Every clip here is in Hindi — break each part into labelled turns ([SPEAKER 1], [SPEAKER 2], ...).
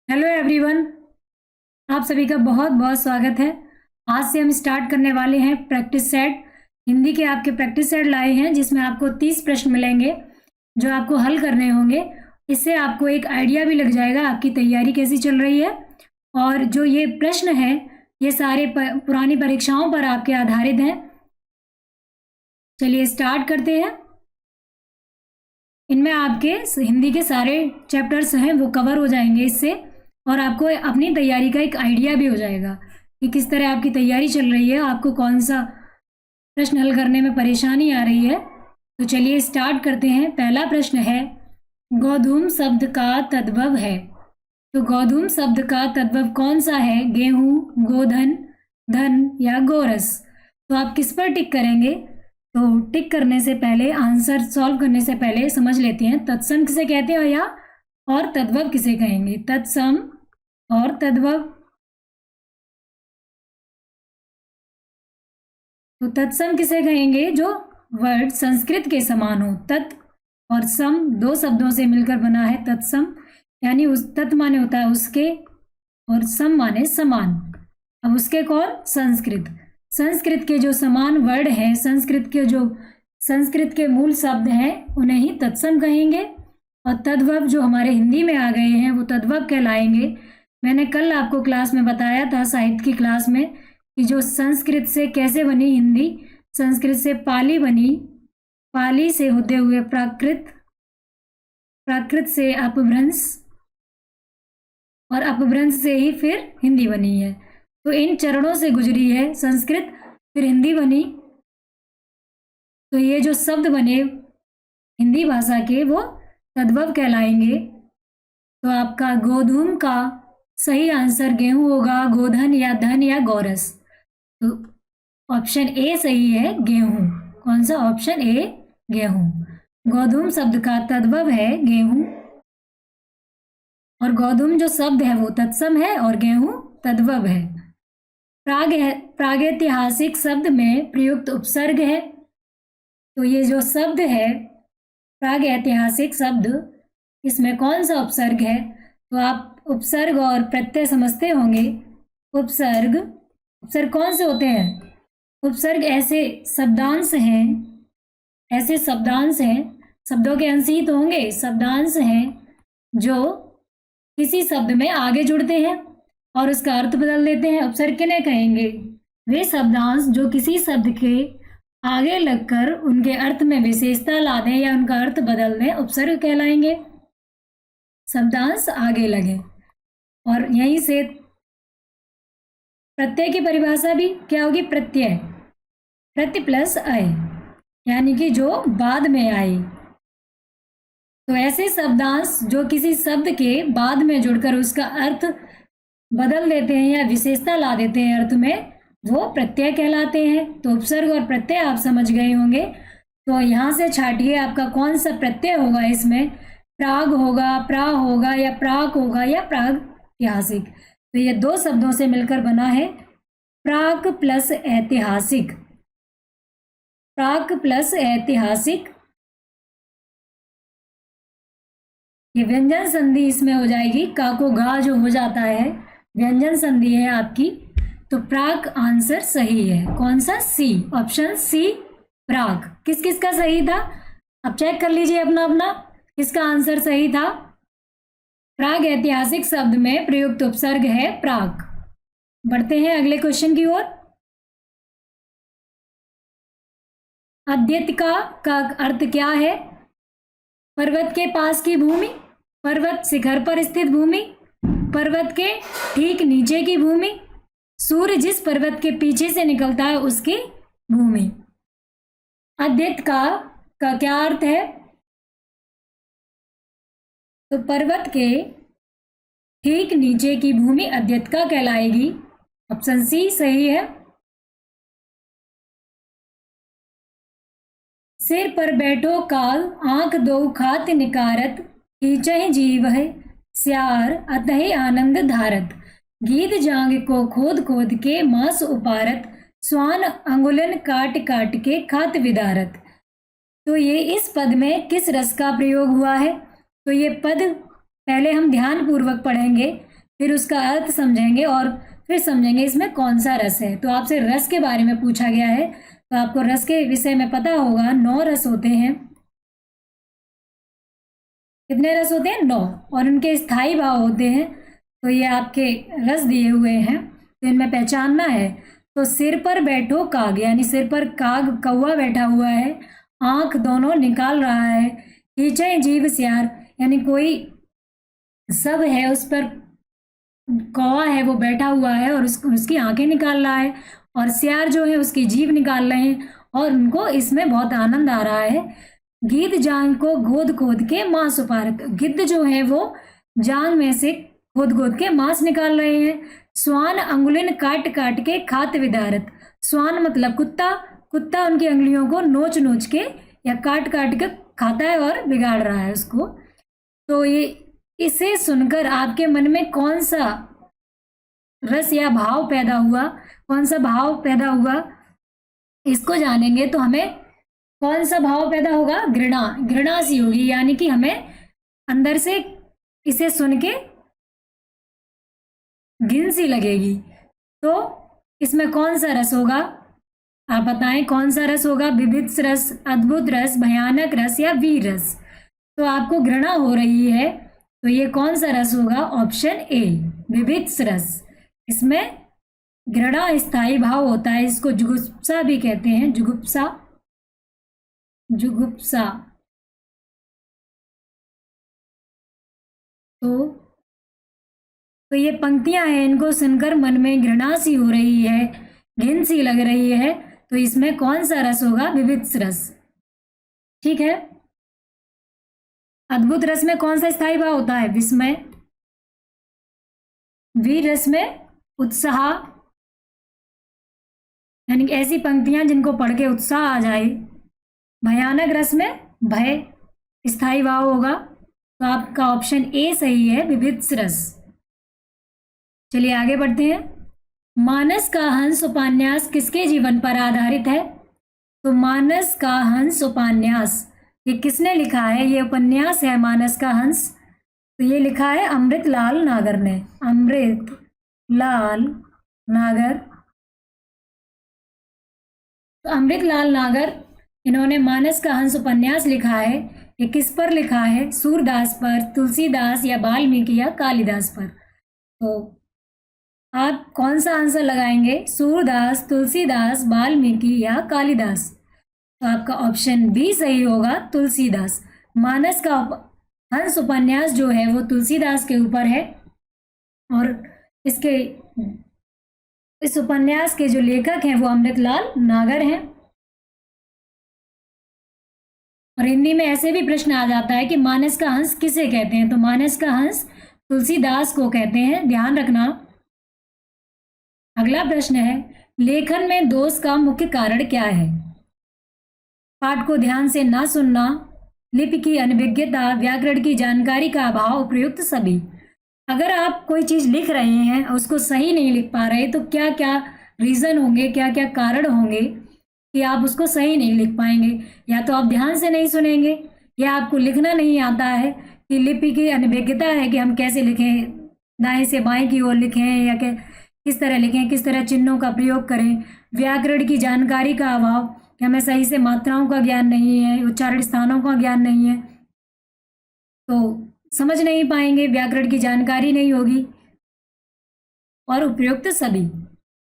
[SPEAKER 1] हेलो एवरीवन, आप सभी का बहुत बहुत स्वागत है। आज से हम स्टार्ट करने वाले हैं प्रैक्टिस सेट। हिंदी के आपके प्रैक्टिस सेट लाए हैं जिसमें आपको 30 प्रश्न मिलेंगे जो आपको हल करने होंगे। इससे आपको एक आइडिया भी लग जाएगा आपकी तैयारी कैसी चल रही है। और जो ये प्रश्न हैं ये सारे पुरानी परीक्षाओं पर आपके आधारित हैं। चलिए स्टार्ट करते हैं। इनमें आपके हिंदी के सारे चैप्टर्स हैं वो कवर हो जाएंगे इससे, और आपको अपनी तैयारी का एक आइडिया भी हो जाएगा कि किस तरह आपकी तैयारी चल रही है, आपको कौन सा प्रश्न हल करने में परेशानी आ रही है। तो चलिए स्टार्ट करते हैं। पहला प्रश्न है, गोधूम शब्द का तद्भव है। तो गोधूम शब्द का तद्भव कौन सा है? गेहूं, गोधन, धन या गोरस? तो आप किस पर टिक करेंगे? तो टिक करने से पहले, आंसर सॉल्व करने से पहले समझ लेते हैं तत्सम किसे कहते हैं या और तद्भव किसे कहेंगे। तत्सम और तद्भव। तो तत्सम किसे कहेंगे? जो वर्ड संस्कृत के समान हो। तत् और सम दो शब्दों से मिलकर बना है तत्सम, यानी उस तत् माने होता है उसके और सम माने समान। अब उसके कौन? संस्कृत। संस्कृत के जो समान वर्ड हैं, संस्कृत के मूल शब्द हैं, उन्हें ही तत्सम कहेंगे। और तद्भव जो हमारे हिंदी में आ गए हैं वो तद्भव कहलाएंगे। मैंने कल आपको क्लास में बताया था, साहित्य की क्लास में, कि जो संस्कृत से कैसे बनी हिंदी। संस्कृत से पाली बनी, पाली से होते हुए प्राकृत, प्राकृत से अपभ्रंश, और अपभ्रंश से ही फिर हिंदी बनी है। तो इन चरणों से गुजरी है संस्कृत, फिर हिंदी बनी। तो ये जो शब्द बने हिंदी भाषा के वो तद्भव कहलाएंगे। तो आपका गोधूम का सही आंसर गेहूं होगा, गोधन या धन या गोरस। तो ऑप्शन ए सही है, गेहूं। कौन सा? ऑप्शन ए, गेहूं। गोधूम शब्द का तद्भव है गेहूं, और गोधूम जो शब्द है वो तत्सम है और गेहूं तद्भव है। प्रागैतिहासिक शब्द में प्रयुक्त उपसर्ग है। तो ये जो शब्द है प्रागैतिहासिक शब्द, इसमें कौन सा उपसर्ग है? तो आप उपसर्ग और प्रत्यय समझते होंगे। उपसर्ग कौन से होते हैं? उपसर्ग ऐसे शब्दांश हैं, शब्दों के अंश ही तो होंगे, शब्दांश हैं जो किसी शब्द में आगे जुड़ते हैं और उसका अर्थ बदल देते हैं। उपसर्ग किन्हें कहेंगे? वे शब्दांश जो किसी शब्द के आगे लगकर उनके अर्थ में विशेषता ला दें या उनका अर्थ बदल दें, उपसर्ग कहलाएंगे। शब्दांश आगे लगे। और यहीं से प्रत्यय की परिभाषा भी क्या होगी? प्रत्यय, प्रत्य प्लस अय, यानी कि जो बाद में आए। तो ऐसे शब्दांश जो किसी शब्द के बाद में जुड़कर उसका अर्थ बदल देते हैं या विशेषता ला देते हैं अर्थ में, वो प्रत्यय कहलाते हैं। तो उपसर्ग और प्रत्यय आप समझ गए होंगे। तो यहाँ से छाटिए आपका कौन सा प्रत्यय होगा इसमें। प्राग होगा, प्रा होगा, या प्राक होगा, या प्रागैतिहासिक। तो ये दो शब्दों से मिलकर बना है प्राक प्लस ऐतिहासिक। प्राक प्लस ऐतिहासिक। ये व्यंजन संधि इसमें हो जाएगी, का को गा जो हो जाता है, व्यंजन संधि है आपकी। तो प्राक आंसर सही है। कौन सा? सी, ऑप्शन सी, प्राक। किस किस का सही था? अब चेक कर लीजिए अपना अपना, किसका आंसर सही था। प्राग ऐतिहासिक शब्द में प्रयुक्त उपसर्ग है प्राक। बढ़ते हैं अगले क्वेश्चन की ओर। अद्यतिका का अर्थ क्या है? पर्वत के पास की भूमि, पर्वत शिखर पर स्थित भूमि, पर्वत के ठीक नीचे की भूमि, सूर्य जिस पर्वत के पीछे से निकलता है उसकी भूमि। अद्यतिका का क्या अर्थ है? तो पर्वत के ठीक नीचे की भूमि अद्यतिका कहलाएगी। ऑप्शन सी सही है। सिर पर बैठो काल, आंख दो खात निकारत, खींचहि जीव है स्यार अतहि आनंद धारत, गीत जांग को खोद खोद के मांस उपारत, स्वान अंगुलन काट काट के खात विदारत। तो ये इस पद में किस रस का प्रयोग हुआ है? तो ये पद पहले हम ध्यान पूर्वक पढ़ेंगे फिर उसका अर्थ समझेंगे और फिर समझेंगे इसमें कौन सा रस है। तो आपसे रस के बारे में पूछा गया है, तो आपको रस के विषय में पता होगा 9 रस होते हैं। कितने रस होते हैं? 9। और उनके स्थायी भाव होते हैं। तो ये आपके रस दिए हुए हैं, तो इनमें पहचानना है। तो सिर पर बैठो काग, यानी सिर पर काग कौवा बैठा हुआ है, आंख दोनों निकाल रहा है। खींचे जीभ सियार, यानी कोई सब है उस पर कौवा है वो बैठा हुआ है और उसकी आंखें निकाल रहा है, और सियार जो है उसकी जीभ निकाल रहे हैं और उनको इसमें बहुत आनंद आ रहा है। गिद्ध जांग को गोद खोद के मांस उपारत, गिद्ध जो है वो जांग में से खोद खोद के मांस निकाल रहे हैं। स्वान अंगुलिन काट काट के खात विदारत, स्वान मतलब कुत्ता, कुत्ता उनकी अंगुलियों को नोच नोच के या काट काट के खाता है और बिगाड़ रहा है उसको। तो ये इसे सुनकर आपके मन में कौन सा रस या भाव पैदा हुआ, कौन सा भाव पैदा हुआ, इसको जानेंगे तो हमें कौन सा भाव पैदा होगा? घृणा, घृणा सी होगी, यानी कि हमें अंदर से इसे सुन के घिन सी लगेगी। तो इसमें कौन सा रस होगा? आप बताएं कौन सा रस होगा? विभिन्न रस, अद्भुत रस, भयानक रस या वीर रस। तो आपको घृणा हो रही है, तो ये कौन सा रस होगा? ऑप्शन ए, विभिन्न रस। इसमें घृणा स्थायी भाव होता है, इसको जुगुप्सा भी कहते हैं, जुगुप्सा, जुगुप्सा। तो ये पंक्तियां हैं, इनको सुनकर मन में घृणा सी हो रही है, घिन सी लग रही है, तो इसमें कौन सा रस होगा? विभिन्न रस। ठीक है। अद्भुत रस में कौन सा स्थायी भाव होता है? विस्मय। वीर रस में उत्साह, यानी ऐसी पंक्तियां जिनको पढ़ के उत्साह आ जाए। भयानक रस में भय स्थायी भाव होगा, तो आपका ऑप्शन ए सही है, विभिन्न रस। चलिए आगे बढ़ते हैं। मानस का हंस उपन्यास किसके जीवन पर आधारित है? तो मानस का हंस उपन्यास ये किसने लिखा है? ये उपन्यास है मानस का हंस, तो ये लिखा है अमृतलाल नागर ने, अमृतलाल नागर। तो अमृतलाल नागर, इन्होंने मानस का हंस उपन्यास लिखा है। ये किस पर लिखा है? सूरदास पर, तुलसीदास या वाल्मीकि या कालिदास पर। तो आप कौन सा आंसर लगाएंगे? सूरदास, तुलसीदास, वाल्मीकि या कालिदास। तो आपका ऑप्शन बी सही होगा, तुलसीदास। मानस का हंस उपन्यास जो है वो तुलसीदास के ऊपर है, और इस उपन्यास के जो लेखक हैं वो अमृतलाल नागर हैं। और हिंदी में ऐसे भी प्रश्न आ जाता है कि मानस का हंस किसे कहते हैं? तो मानस का हंस तुलसीदास को कहते हैं, ध्यान रखना। अगला प्रश्न है, लेखन में दोष का मुख्य कारण क्या है? पाठ को ध्यान से ना सुनना, लिपि की अनभिज्ञता, व्याकरण की जानकारी का अभाव, उपयुक्त सभी। अगर आप कोई चीज लिख रहे हैं उसको सही नहीं लिख पा रहे, तो क्या क्या रीजन होंगे, क्या क्या कारण होंगे कि आप उसको सही नहीं लिख पाएंगे? या तो आप ध्यान से नहीं सुनेंगे, या आपको लिखना नहीं आता है, कि लिपि की अनभिज्ञता है कि हम कैसे लिखें, दाएं से बाएं की ओर लिखें या किस तरह लिखें, किस तरह चिन्हों का प्रयोग करें। व्याकरण की जानकारी का अभाव, कि हमें सही से मात्राओं का ज्ञान नहीं है, उच्चारण स्थानों का ज्ञान नहीं है, तो समझ नहीं पाएंगे, व्याकरण की जानकारी नहीं होगी। और उपयुक्त सभी,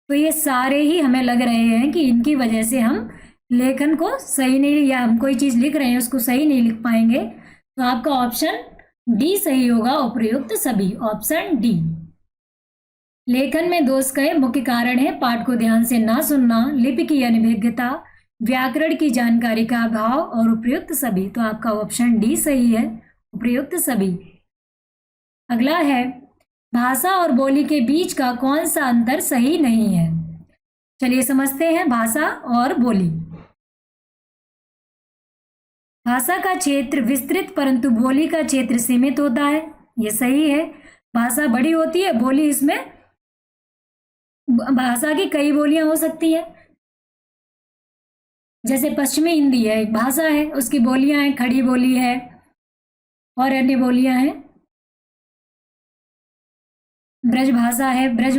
[SPEAKER 1] तो ये सारे ही हमें लग रहे हैं कि इनकी वजह से हम लेखन को सही नहीं, या हम कोई चीज लिख रहे हैं उसको सही नहीं लिख पाएंगे। तो आपका ऑप्शन डी सही होगा, उपयुक्त सभी, ऑप्शन डी। लेखन में दोष के मुख्य कारण है पाठ को ध्यान से ना सुनना, लिपि की अनभिज्ञता, व्याकरण की जानकारी का अभाव और उपयुक्त सभी। तो आपका ऑप्शन डी सही है, उपयुक्त सभी। अगला है, भाषा और बोली के बीच का कौन सा अंतर सही नहीं है? चलिए समझते हैं भाषा और बोली। भाषा का क्षेत्र विस्तृत परंतु बोली का क्षेत्र सीमित होता है, ये सही है। भाषा बड़ी होती है, बोली इसमें, भाषा की कई बोलियां हो सकती है। जैसे पश्चिमी हिंदी है, एक भाषा है, उसकी बोलियां हैं, खड़ी बोली है और अन्य बोलियां हैं। ब्रज भाषा है, ब्रज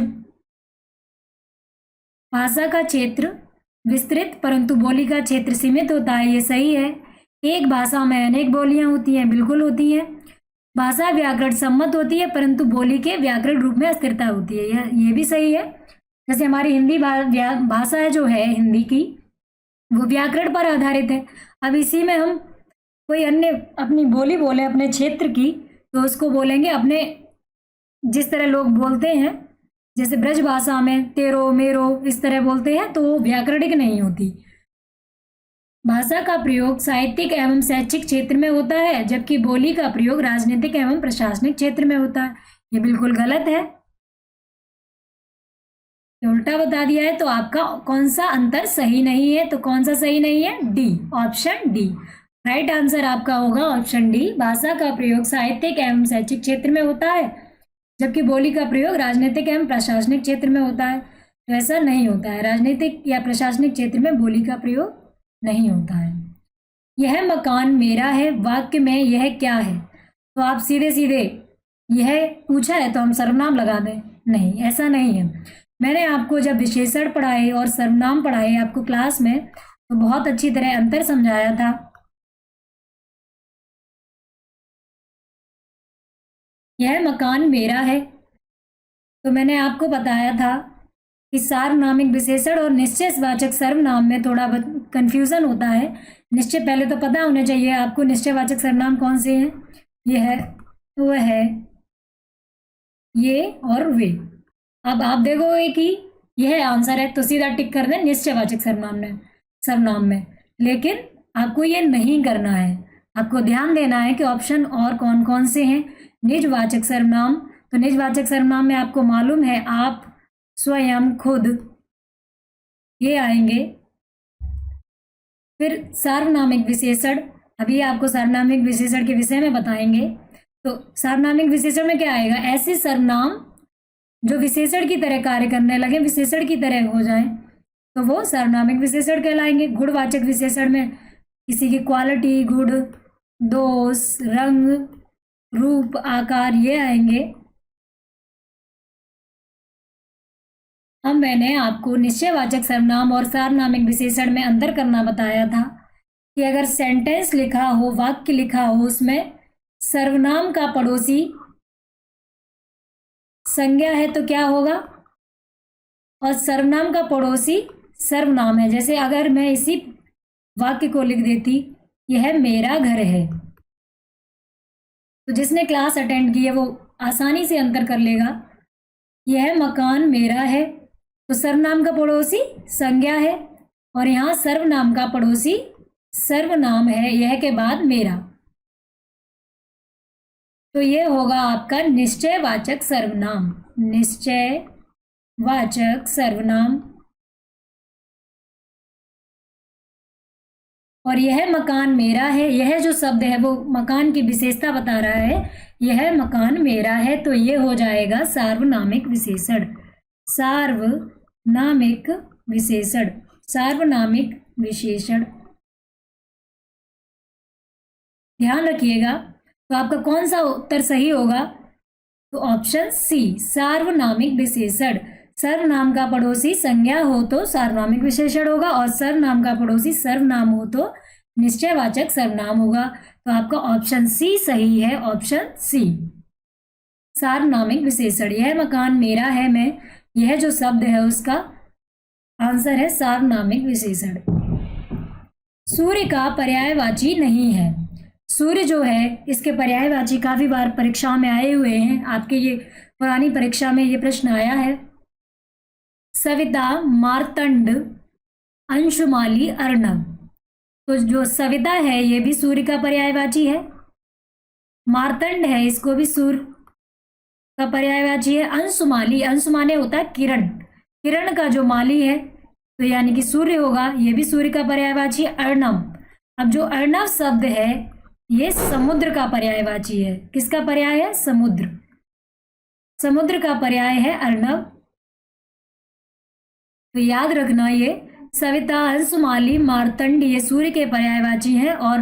[SPEAKER 1] भाषा का क्षेत्र विस्तृत परंतु बोली का क्षेत्र सीमित होता है, ये सही है। एक भाषा में अनेक बोलियां होती हैं, बिल्कुल होती हैं। भाषा व्याकरण सम्मत होती है परंतु बोली के व्याकरण रूप में अस्थिरता होती है, ये भी सही है। जैसे हमारी हिंदी भाषा है जो है हिंदी की, वो व्याकरण पर आधारित है। अब इसी में हम कोई अन्य अपनी बोली बोले अपने क्षेत्र की, तो उसको बोलेंगे अपने, जिस तरह लोग बोलते हैं, जैसे ब्रज भाषा में तेरो मेरो इस तरह बोलते हैं, तो वो व्याकरणिक नहीं होती। भाषा का प्रयोग साहित्यिक एवं शैक्षिक क्षेत्र में होता है, जबकि बोली का प्रयोग राजनीतिक एवं प्रशासनिक क्षेत्र में होता है। ये बिल्कुल गलत है, ये उल्टा बता दिया है। तो आपका कौन सा अंतर सही नहीं है? तो कौन सा सही नहीं है? D, option D. Right answer आपका होगा ऑप्शन डी। भाषा का प्रयोग साहित्यिक एवं शैक्षिक क्षेत्र में होता है, जबकि बोली का प्रयोग राजनीतिक एवं प्रशासनिक क्षेत्र में होता है। तो ऐसा नहीं होता है, राजनीतिक या प्रशासनिक क्षेत्र में बोली का प्रयोग नहीं होता है। यह मकान मेरा है वाक्य में यह क्या है? तो आप सीधे सीधे यह पूछा है तो हम सर्वनाम लगा दें? नहीं, ऐसा नहीं है। मैंने आपको जब विशेषण पढ़ाए और सर्वनाम पढ़ाए आपको क्लास में, तो बहुत अच्छी तरह अंतर समझाया था। यह मकान मेरा है, तो मैंने आपको बताया था कि सार्वनामिक विशेषण और निश्चयवाचक सर्वनाम में थोड़ा कंफ्यूजन होता है। निश्चय पहले तो पता होना चाहिए आपको निश्चयवाचक सर्वनाम कौन से हैं। ये है, वह है, ये और वे। अब आप देखोगे कि यह आंसर है तो सीधा टिक कर दें निश्चयवाचक सर्वनाम में, लेकिन आपको ये नहीं करना है। आपको ध्यान देना है कि ऑप्शन और कौन कौन से हैं। निजवाचक सर्वनाम, तो निजवाचक सर्वनाम में आपको मालूम है आप, स्वयं, खुद, ये आएंगे। फिर सार्वनामिक विशेषण, अभी आपको सार्वनामिक विशेषण के विषय में बताएंगे। तो सार्वनामिक विशेषण में क्या आएगा? ऐसे सर्वनाम जो विशेषण की तरह कार्य करने लगे, विशेषण की तरह हो जाए, तो वो सार्वनामिक विशेषण कहलाएंगे। गुणवाचक विशेषण में किसी की क्वालिटी, गुण, दोष, रंग, रूप, आकार, ये आएंगे। अब मैंने आपको निश्चयवाचक सर्वनाम और सार्वनामिक विशेषण में अंतर करना बताया था कि अगर सेंटेंस लिखा हो, वाक्य लिखा हो, उसमें सर्वनाम का पड़ोसी संज्ञा है तो क्या होगा, और सर्वनाम का पड़ोसी सर्वनाम है। जैसे अगर मैं इसी वाक्य को लिख देती, यह मेरा घर है, तो जिसने क्लास अटेंड की है वो आसानी से अंतर कर लेगा। यह मकान मेरा है, तो सर्वनाम का पड़ोसी संज्ञा है, और यहाँ सर्वनाम का पड़ोसी सर्वनाम है, यह के बाद मेरा। तो ये होगा आपका निश्चयवाचक सर्वनाम। निश्चयवाचक सर्वनाम। और यह मकान मेरा है, यह जो शब्द है वो मकान की विशेषता बता रहा है, यह मकान मेरा है, तो ये हो जाएगा सार्वनामिक विशेषण। सार्वनामिक विशेषण, सार्वनामिक विशेषण। ध्यान रखिएगा। तो आपका कौन सा उत्तर सही होगा? तो ऑप्शन सी, सार्वनामिक विशेषण। सर्वनाम का पड़ोसी संज्ञा हो तो सार्वनामिक विशेषण होगा, और सर्वनाम का पड़ोसी सर्वनाम हो तो निश्चयवाचक सर्वनाम होगा। तो आपका ऑप्शन सी सही है, ऑप्शन सी, सार्वनामिक विशेषण। यह मकान मेरा है में यह जो शब्द है उसका आंसर है सार्वनामिक विशेषण। सूर्य का पर्यायवाची नहीं है। सूर्य जो है इसके पर्यायवाची काफी बार परीक्षाओं में आए हुए हैं। आपके ये पुरानी परीक्षा में ये प्रश्न आया है। सविता, मार्तंड, अंशुमाली, अर्णव। तो जो सविता है ये भी सूर्य का पर्यायवाची है। मार्तंड है, इसको भी सूर्य का पर्यायवाची है। अंशुमाली, अंशु माने होता है किरण, किरण का जो माली है तो यानी कि सूर्य होगा, ये भी सूर्य का पर्यायवाची है। अर्णव, अब जो अर्णव शब्द है ये समुद्र का पर्यायवाची है। किसका पर्याय है? समुद्र, समुद्र का पर्याय है अर्णव। तो याद रखना ये सविता, अंशुमाली, मार्तंड ये सूर्य के पर्यायवाची हैं, और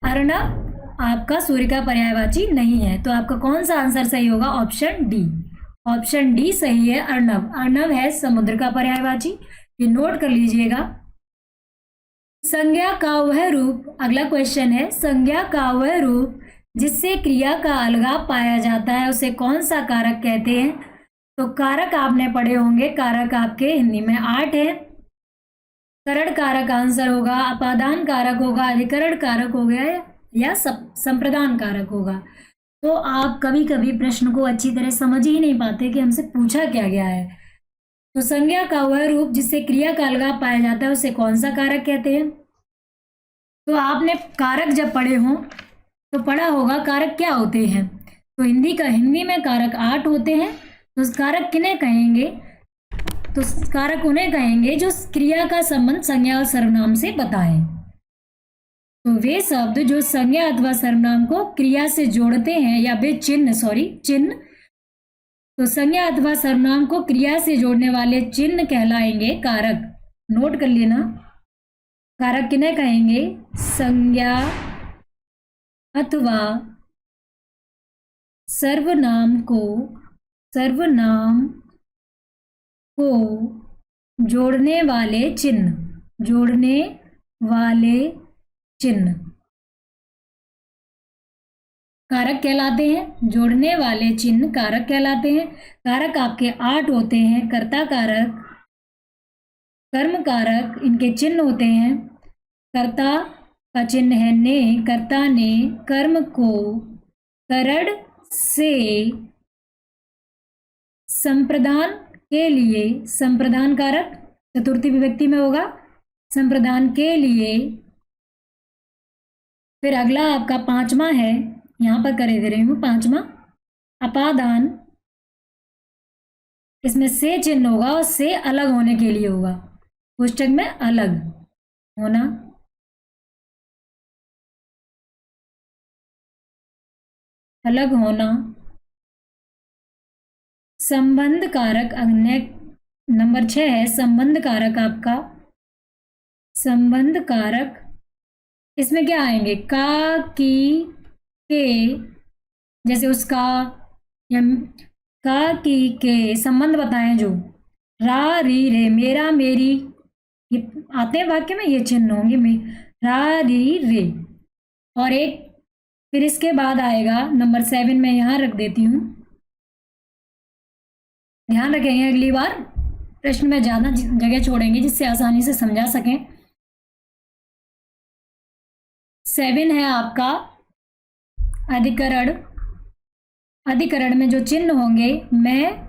[SPEAKER 1] अर्णव आपका सूर्य का पर्यायवाची नहीं है। तो आपका कौन सा आंसर सही होगा? ऑप्शन डी, ऑप्शन डी सही है, अर्णव। अर्णव है समुद्र का पर्यायवाची, ये नोट कर लीजिएगा। संज्ञा का वह रूप, अगला क्वेश्चन है, संज्ञा का वह रूप जिससे क्रिया का अलगाव पाया जाता है उसे कौन सा कारक कहते हैं? तो कारक आपने पढ़े होंगे, कारक आपके हिंदी में 8 है। करण कारक आंसर होगा, अपादान कारक होगा, अधिकरण कारक हो गया या संप्रदान कारक होगा। तो आप कभी कभी प्रश्न को अच्छी तरह समझ ही नहीं पाते कि हमसे पूछा क्या गया है। तो संज्ञा का वह रूप जिससे क्रिया का अलगाव पाया जाता है उसे कौन सा कारक कहते हैं? तो आपने कारक जब पढ़े हों तो पढ़ा होगा कारक क्या होते हैं। तो हिंदी में कारक 8 होते हैं। तो कारक किन्हें कहेंगे? तो कारक उन्हें कहेंगे जो क्रिया का संबंध संज्ञा और सर्वनाम से बताएं। तो वे शब्द जो संज्ञा अथवा सर्वनाम को क्रिया से जोड़ते हैं या वे चिन्ह, तो संज्ञा अथवा सर्वनाम को क्रिया से जोड़ने वाले चिन्ह कहलाएंगे कारक। नोट कर लेना, कारक किन्हें कहेंगे? संज्ञा अथवा सर्वनाम को जोड़ने वाले चिन्ह कारक कहलाते हैं। जोड़ने वाले चिन्ह कारक कहलाते हैं। कारक आपके 8 होते हैं। कर्ता कारक, कर्म कारक, इनके चिन्ह होते हैं। कर्ता का चिन्ह है ने, कर्ता ने कर्म को करण से संप्रदान के लिए, संप्रदान कारक चतुर्थी विभक्ति में होगा, संप्रदान के लिए। फिर अगला आपका 5वां है, यहां पर करे दे रही हूं 5वां, अपादान। इसमें से चिन्ह होगा और से अलग होने के लिए होगा, पुस्तक में अलग होना। अलग होना। संबंध कारक, नंबर 6 है संबंध कारक आपका। संबंध कारक इसमें क्या आएंगे? का, की, के, जैसे उसका या का, की, के संबंध बताएं जो रा, री, रे, मेरा, मेरी, ये आते हैं वाक्य में, ये चिन्ह होंगे रा, री, रे। और एक फिर इसके बाद आएगा नंबर 7, मैं यहां रख देती हूं, ध्यान रखेंगे अगली बार प्रश्न में ज्यादा जगह छोड़ेंगे जिससे आसानी से समझा सकें। 7 है आपका अधिकरण। अधिकरण में जो चिन्ह होंगे मैं,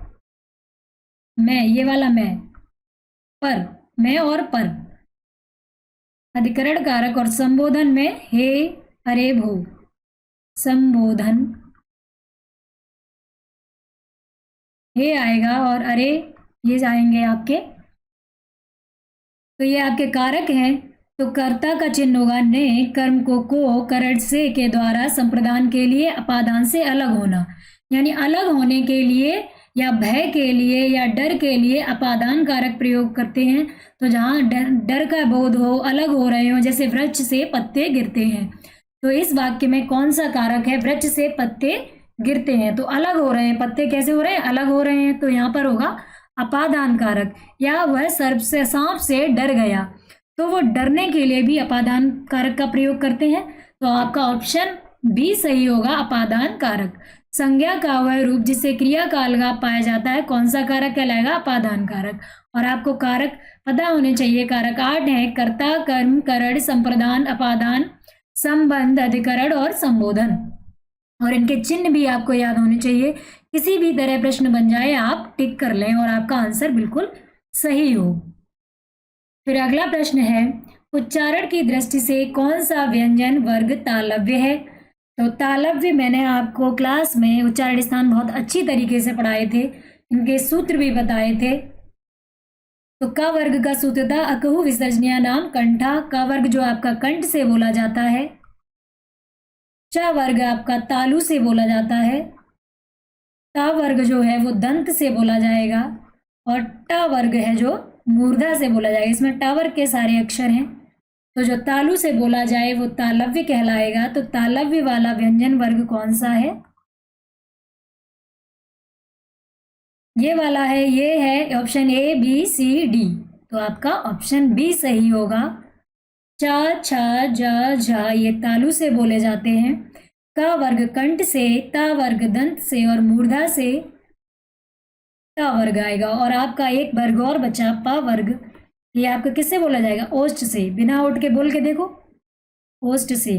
[SPEAKER 1] ये वाला मैं, पर, मैं और पर। अधिकरण कारक। और संबोधन में हे, अरे, भो, संबोधन हे आएगा और अरे ये जाएंगे आपके। तो ये आपके कारक हैं। तो कर्ता का चिन्ह होगा ने, कर्म को करण से के द्वारा संप्रदान के लिए अपादान से अलग होना, यानी अलग होने के लिए या भय के लिए या डर के लिए अपादान कारक प्रयोग करते हैं। तो जहाँ डर का बोध हो, अलग हो रहे हो, जैसे वृक्ष से पत्ते गिरते हैं, तो इस वाक्य में कौन सा कारक है? वृक्ष से पत्ते गिरते हैं, तो अलग हो रहे हैं। पत्ते कैसे हो रहे हैं? अलग हो रहे हैं। तो यहाँ पर होगा अपादान कारक। या वह सांप से डर गया, तो वो डरने के लिए भी अपादान कारक का प्रयोग करते हैं। तो आपका ऑप्शन बी सही होगा, अपादान कारक। संज्ञा का वह रूप जिससे क्रिया का अलगाव पाया जाता है कौन सा कारक कहलाएगा? अपादान कारक। और आपको कारक पता होने चाहिए। कारक 8 है, कर्ता, कर्म, करण, संप्रदान, अपादान, संबंध, अधिकरण और संबोधन। और इनके चिन्ह भी आपको याद होने चाहिए। किसी भी तरह प्रश्न बन जाए आप टिक कर लें और आपका आंसर बिल्कुल सही हो। फिर अगला प्रश्न है, उच्चारण की दृष्टि से कौन सा व्यंजन वर्ग तालव्य है? तो तालव्य मैंने आपको क्लास में उच्चारण स्थान बहुत अच्छी तरीके से पढ़ाए थे, इनके सूत्र भी बताए थे। तो क वर्ग का सूत्र था अकहु विसर्जनीय नाम कंठा। क वर्ग जो आपका कंठ से बोला जाता है। च वर्ग आपका तालु से बोला जाता है। ता वर्ग जो है वो दंत से बोला जाएगा। और ट वर्ग है जो मूर्धा से बोला जाएगा। इसमें ट वर्ग के सारे अक्षर हैं। तो जो तालु से बोला जाए वो तालव्य कहलाएगा। तो तालव्य वाला व्यंजन वर्ग कौन सा है? ये वाला है, ये है option A B C D, तो आपका ऑप्शन बी सही होगा। चा छा जा झा ये तालु से बोले जाते हैं। का वर्ग कंठ से, ता वर्ग दंत से और मूर्धा से ता वर्ग आएगा। और आपका एक वर्ग और बचा पा वर्ग, ये आपका किससे बोला जाएगा? ओष्ठ से। बिना ओठ के बोल के देखो, ओष्ठ से।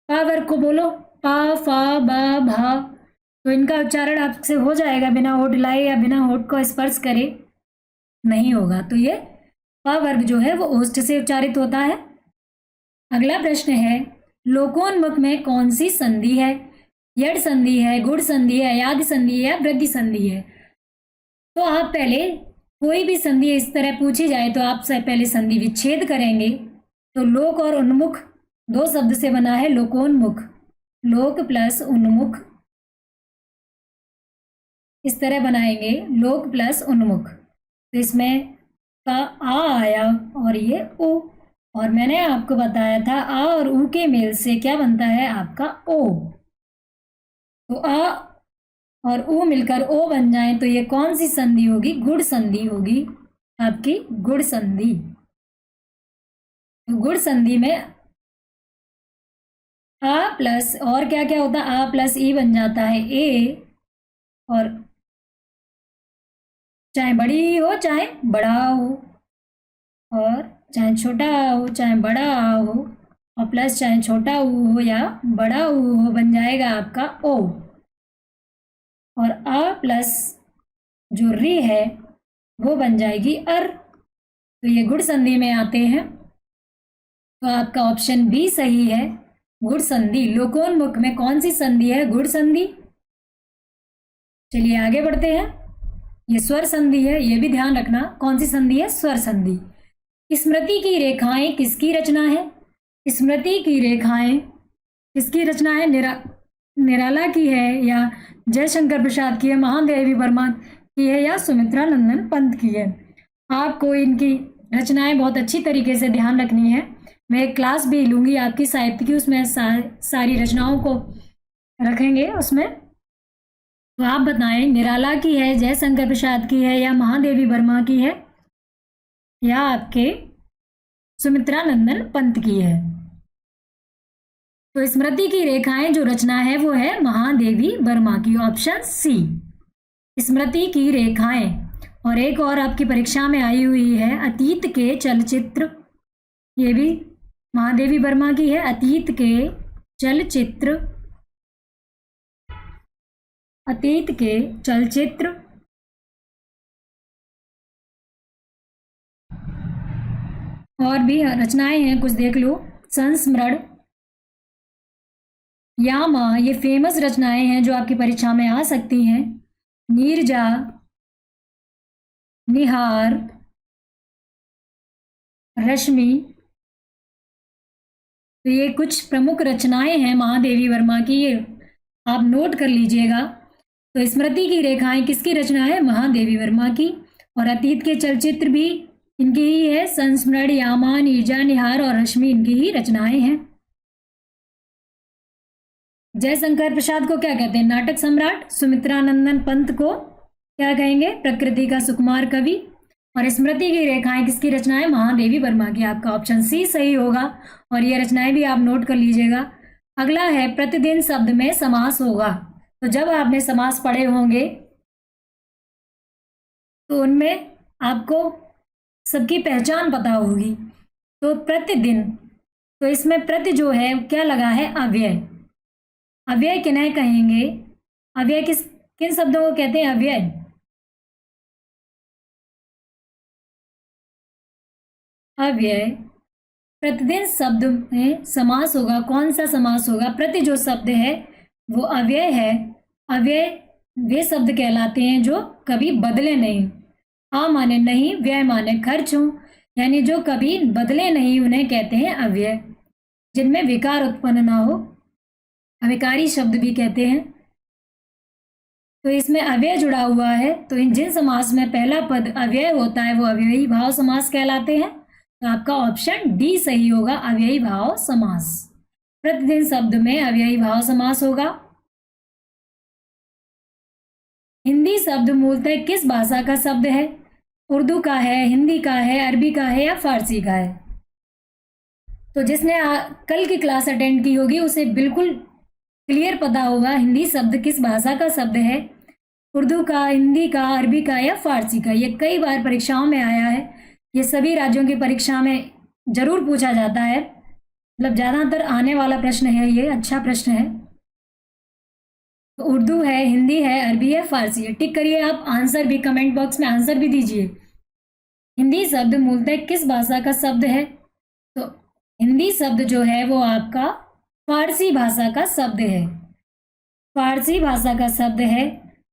[SPEAKER 1] पा वर्ग को बोलो, पा फा बा भा, तो इनका उच्चारण आपसे हो जाएगा बिना होठ लाए या बिना होठ को स्पर्श करे? नहीं होगा। तो ये पा वर्ग जो है वो ओष्ठ से उच्चारित होता है। अगला प्रश्न है, लोकोन्मुख में कौन सी संधि है? यड संधि है, गुण संधि है, याद संधि है या वृद्धि संधि है? तो आप पहले कोई भी संधि इस तरह पूछी जाए तो आप से पहले संधि विच्छेद करेंगे। तो लोक और उन्मुख दो शब्द से बना है लोकोन्मुख, लोक प्लस उन्मुख, इस तरह बनाएंगे, लोक प्लस उन्मुख। तो इसमें का आ आया और ये उ, और मैंने आपको बताया था आ और उ के मेल से क्या बनता है आपका ओ। तो आ और उ मिलकर ओ बन जाए तो ये कौन सी संधि होगी? गुण संधि होगी, आपकी गुण संधि। तो गुण संधि में आ प्लस और क्या क्या होता है? आ प्लस ई बन जाता है ए, और चाहे बड़ी हो चाहे बड़ा हो, और चाहे छोटा हो चाहे बड़ा हो, और प्लस चाहे छोटा ऊ हो या बड़ा ऊ हो, बन जाएगा आपका ओ। और आ प्लस जो री है वो बन जाएगी अर। तो ये गुण संधि में आते हैं। तो आपका ऑप्शन बी सही है, गुण संधि। लोकोन्मुख में कौन सी संधि है? गुण संधि। चलिए आगे बढ़ते हैं। ये स्वर संधि है, ये भी ध्यान रखना। कौन सी संधि है? स्वर संधि। स्मृति की रेखाएं किसकी रचना है? स्मृति की रेखाएं किसकी रचना है? निराला की है या जयशंकर प्रसाद की है, महादेवी वर्मा की है या सुमित्रा नंदन पंत की है? आपको इनकी रचनाएं बहुत अच्छी तरीके से ध्यान रखनी है। मैं एक क्लास भी लूंगी आपकी साहित्य की, उसमें सारी रचनाओं को रखेंगे उसमें। तो आप बताएं, निराला की है, जयशंकर प्रसाद की है या महादेवी वर्मा की है या आपके सुमित्रा नंदन पंत की है? तो स्मृति की रेखाएं जो रचना है वो है महादेवी वर्मा की, ऑप्शन सी, स्मृति की रेखाएं। और एक और आपकी परीक्षा में आई हुई है, अतीत के चलचित्र, ये भी महादेवी वर्मा की है। अतीत के चलचित्र, अतीत के चलचित्र। और भी रचनाएं हैं कुछ, देख लो। संस्मरण, यामा, ये फेमस रचनाएं हैं जो आपकी परीक्षा में आ सकती हैं। नीरजा, निहार, रश्मि, तो ये कुछ प्रमुख रचनाएं हैं महादेवी वर्मा की, ये आप नोट कर लीजिएगा। तो स्मृति की रेखाएं किसकी रचना है? महादेवी वर्मा की। और अतीत के चलचित्र भी इनकी ही है। संस्मरण, यामा, नीरजा, निहार और रश्मि इनकी ही रचनाएं हैं। जयशंकर प्रसाद को क्या कहते हैं? नाटक सम्राट। सुमित्रा नंदन पंत को क्या कहेंगे? प्रकृति का सुकुमार कवि। और स्मृति की रेखाएं किसकी रचना है? महादेवी वर्मा की। आपका ऑप्शन सी सही होगा, और ये रचनाएं भी आप नोट कर लीजिएगा। अगला है, प्रतिदिन शब्द में समास होगा। तो जब आपने समास पढ़े होंगे तो उनमें आपको सबकी पहचान पता होगी। तो प्रतिदिन, तो इसमें प्रति जो है क्या लगा है? अव्यय। अव्यय किन्हें कहेंगे? अव्यय किन शब्दों को कहते हैं? अव्यय। अव्यय, प्रतिदिन शब्द में समास होगा। कौन सा समास होगा? प्रति जो शब्द है वो अव्यय है। अव्यय वे शब्द कहलाते हैं जो कभी बदले नहीं। आ माने नहीं, व्यय माने खर्च हो, यानी जो कभी बदले नहीं, उन्हें कहते हैं अव्यय। जिनमें विकार उत्पन्न ना हो, अविकारी शब्द भी कहते हैं। तो इसमें अव्यय जुड़ा हुआ है, तो इन जिन समास में पहला पद अव्यय होता है वो अव्ययी भाव समास कहलाते हैं। तो आपका ऑप्शन डी सही होगा, अव्ययी भाव समास। प्रतिदिन शब्द में अव्ययी भाव समास होगा। हिंदी शब्द मूलतः किस भाषा का शब्द है? उर्दू का है, हिंदी का है, अरबी का है या फारसी का है? तो जिसने कल की क्लास अटेंड की होगी उसे बिल्कुल क्लियर पता होगा हिंदी शब्द किस भाषा का शब्द है, उर्दू का, हिंदी का, अरबी का या फारसी का। ये कई बार परीक्षाओं में आया है, ये सभी राज्यों की परीक्षा में जरूर पूछा जाता है, मतलब ज़्यादातर आने वाला प्रश्न है, ये अच्छा प्रश्न है। तो उर्दू है, हिंदी है, अरबी है, फारसी है। टिक करिए आप, आंसर भी कमेंट बॉक्स में आंसर भी दीजिए। हिंदी शब्द मूलतः किस भाषा का शब्द है? तो हिंदी शब्द जो है वो आपका फारसी भाषा का शब्द है, फारसी भाषा का शब्द है।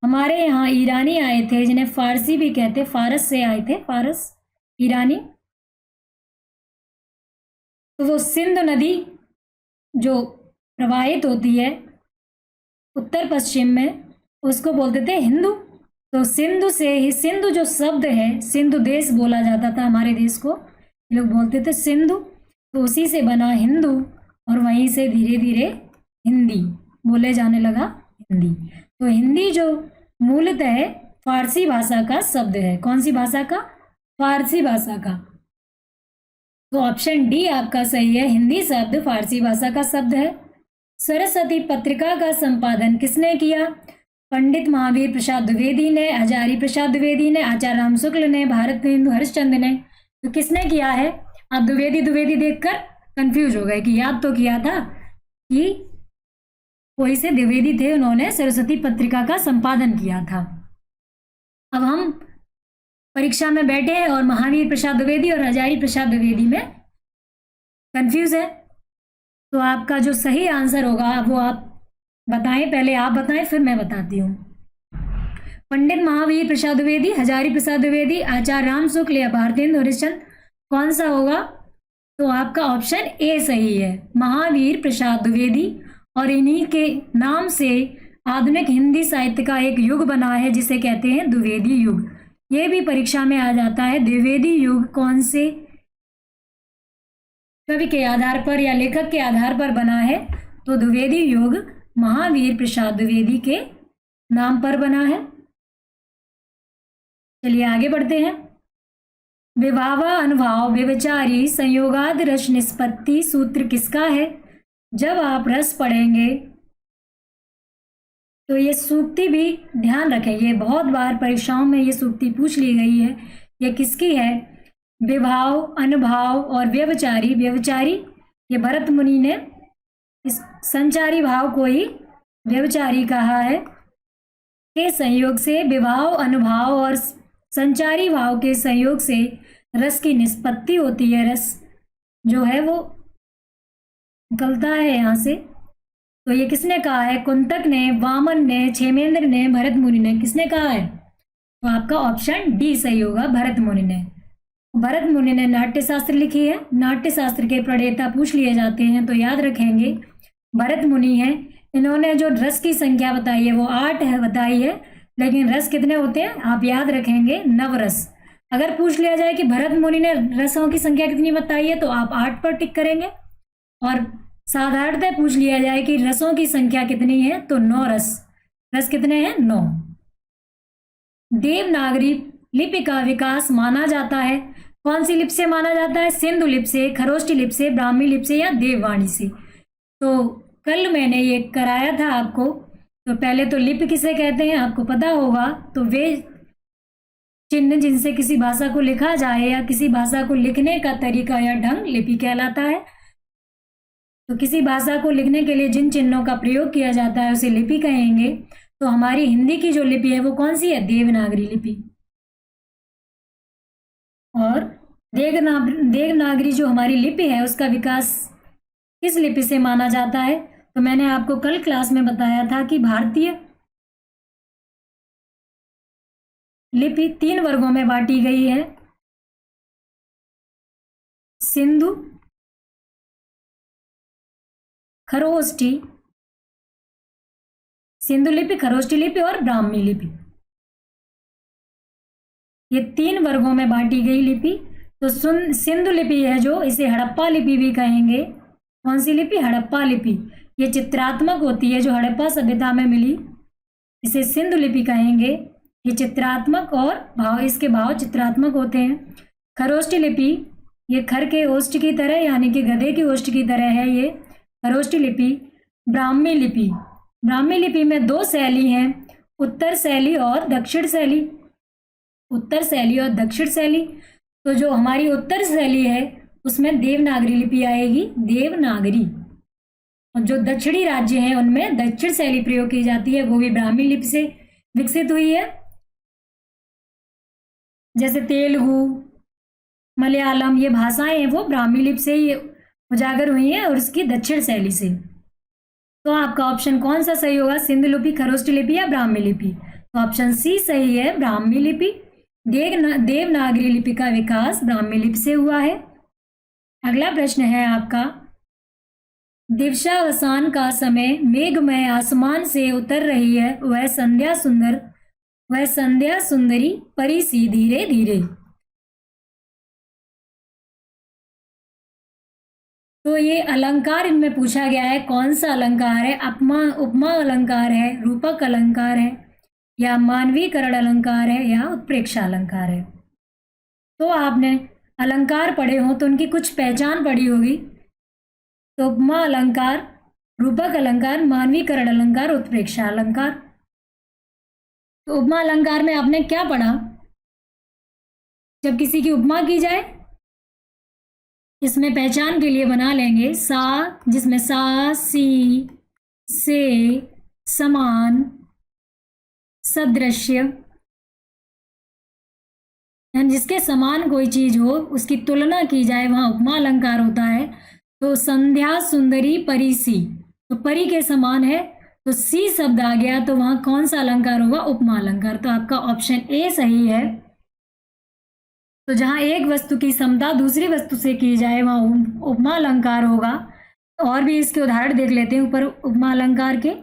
[SPEAKER 1] हमारे यहाँ ईरानी आए थे जिन्हें फारसी भी कहते, फारस से आए थे, फारस, ईरानी। तो वो सिंध नदी जो प्रवाहित होती है उत्तर पश्चिम में, उसको बोलते थे हिंदू। तो सिंधु से ही, सिंधु जो शब्द है, सिंधु देश बोला जाता था हमारे देश को, लोग बोलते थे सिंधु, तो उसी से बना हिंदू और वहीं से धीरे धीरे हिंदी बोले जाने लगा, हिंदी। तो हिंदी जो मूलतः है फारसी भाषा का शब्द है। कौन सी भाषा का? फारसी भाषा का। तो ऑप्शन डी आपका सही है, हिंदी शब्द फारसी भाषा का शब्द है। सरस्वती पत्रिका का संपादन किसने किया? पंडित महावीर प्रसाद द्विवेदी ने, हजारी प्रसाद द्विवेदी ने, आचार्य राम शुक्ल ने, भारतेंदु हरिश्चंद्र ने। तो किसने किया है? आप द्विवेदी देखकर कंफ्यूज हो गए कि याद तो किया था कि कोई से द्विवेदी थे, उन्होंने सरस्वती पत्रिका का संपादन किया था। अब हम परीक्षा में बैठे हैं और महावीर प्रसाद द्विवेदी और हजारी प्रसाद द्विवेदी में कंफ्यूज है। तो आपका जो सही आंसर होगा वो आप बताएं, पहले आप बताएं फिर मैं बताती हूँ। पंडित महावीर प्रसाद द्विवेदी, हजारी प्रसाद द्विवेदी, आचार्य राम शुक्ल या भारतेंदु हरिश्चंद्र, कौन सा होगा? तो आपका ऑप्शन ए सही है, महावीर प्रसाद द्विवेदी। और इन्हीं के नाम से आधुनिक हिंदी साहित्य का एक युग बना है जिसे कहते हैं द्विवेदी युग। ये भी परीक्षा में आ जाता है, द्विवेदी युग कौन से कवि के आधार पर या लेखक के आधार पर बना है? तो द्विवेदी युग महावीर प्रसाद द्विवेदी के नाम पर बना है। चलिए आगे बढ़ते हैं। विभाव अनुभाव व्यभिचारी संयोगाद रस निष्पत्ति सूत्र किसका है? जब आप रस पढ़ेंगे तो ये सूक्ति भी ध्यान रखें, ये बहुत बार परीक्षाओं में ये सूक्ति पूछ ली गई है। ये किसकी है? विभाव, अनुभाव और व्यभिचारी। व्यभिचारी ये भरत मुनि ने इस संचारी भाव को ही व्यभिचारी कहा है। के संयोग से विभाव, अनुभाव और संचारी भाव के संयोग से रस की निष्पत्ति होती है, रस जो है वो निकलता है यहाँ से। तो ये किसने कहा है? कुंतक ने, वामन ने, क्षेमेंद्र ने, भरत मुनि ने। किसने कहा है? तो आपका ऑप्शन डी सही होगा, भरत मुनि ने। भरत मुनि ने नाट्य शास्त्र लिखी है। नाट्य शास्त्र के प्रणेता पूछ लिए जाते हैं तो याद रखेंगे भरत मुनि हैं। इन्होंने जो रस की संख्या बताई है वो 8 है बताई है, लेकिन रस कितने होते हैं आप याद रखेंगे, 9 रस। अगर पूछ लिया जाए कि भरत मुनि ने रसों की संख्या कितनी बताई है तो आप 8 पर टिक करेंगे, और साधारणतः पूछ लिया जाए कि रसों की संख्या कितनी है तो 9 रस। रस कितने हैं? 9। देवनागरी लिपि का विकास माना जाता है, कौन सी लिपि से माना जाता है? सिंधु लिपि से, खरोष्टी लिपि से, ब्राह्मी लिपि से या देववाणी से। तो कल मैंने ये कराया था आपको। तो पहले तो लिपि किसे कहते हैं आपको पता होगा। तो वे चिन्ह जिनसे किसी भाषा को लिखा जाए या किसी भाषा को लिखने का तरीका या ढंग लिपि कहलाता है। तो किसी भाषा को लिखने के लिए जिन चिन्हों का प्रयोग किया जाता है उसे लिपि कहेंगे। तो हमारी हिंदी की जो लिपि है वो कौन सी है? देवनागरी लिपि। और देवनागरी जो हमारी लिपि है उसका विकास किस लिपि से माना जाता है? तो मैंने आपको कल क्लास में बताया था कि भारतीय लिपि 3 वर्गों में बांटी गई है, सिंधु, खरोष्टी, सिंधु लिपि, खरोष्टी लिपि और ब्राह्मी लिपि। ये 3 वर्गों में बांटी गई लिपि। तो सिंधु लिपि है जो, इसे हड़प्पा लिपि भी कहेंगे। कौन सी लिपि? हड़प्पा लिपि। ये चित्रात्मक होती है जो हड़प्पा सभ्यता में मिली। इसे सिंधु लिपि कहेंगे। ये चित्रात्मक और भाव, इसके भाव चित्रात्मक होते हैं। खरोष्ठी लिपि, ये खर के ओष्ठ की तरह यानी कि गधे की ओष्ठ की तरह है ये खरोष्ठी लिपि। ब्राह्मी लिपि, ब्राह्मी लिपि में 2 शैली हैं, उत्तर शैली और दक्षिण शैली। उत्तर शैली और दक्षिण शैली। तो जो हमारी उत्तर शैली है उसमें देवनागरी लिपि आएगी, देवनागरी। और जो दक्षिणी राज्य हैं उनमें दक्षिण शैली प्रयोग की जाती है, वो भी ब्राह्मी लिपि से विकसित हुई है। जैसे तेलुगु, मलयालम, ये भाषाएं हैं वो ब्राह्मी लिपि से ही उजागर हुई हैं और उसकी दक्षिण शैली से। तो आपका ऑप्शन कौन सा सही होगा, सिंधु लिपि, खरोष्ठी लिपि या ब्राह्मी लिपि? तो ऑप्शन सी सही है, ब्राह्मी लिपि। देवनागरी लिपि का विकास ब्राह्मी लिपि से हुआ है। अगला प्रश्न है आपका, दिवसावसान का समय मेघमय आसमान से उतर रही है, वह संध्या सुंदरी परी सी धीरे धीरे। तो ये अलंकार इनमें पूछा गया है, कौन सा अलंकार है? उपमा अलंकार है, रूपक अलंकार है, या मानवीकरण अलंकार है, या उत्प्रेक्षा अलंकार है? तो आपने अलंकार पढ़े हो तो उनकी कुछ पहचान पढ़ी होगी। तो उपमा अलंकार, रूपक अलंकार, मानवीकरण अलंकार, उत्प्रेक्षा अलंकार। तो उपमा अलंकार में आपने क्या पढ़ा? जब किसी की उपमा की जाए, इसमें पहचान के लिए बना लेंगे सा, जिसमें सा, सी, से, समान, सदृश्य, यानी जिसके समान कोई चीज हो उसकी तुलना की जाए, वहां उपमा अलंकार होता है। तो संध्या सुंदरी परी सी, तो परी के समान है, तो सी शब्द आ गया, तो वहां कौन सा अलंकार होगा? उपमा अलंकार। तो आपका ऑप्शन ए सही है। तो जहां एक वस्तु की समता दूसरी वस्तु से की जाए वहां उपमा अलंकार होगा। और भी इसके उदाहरण देख लेते हैं ऊपर उपमा अलंकार के।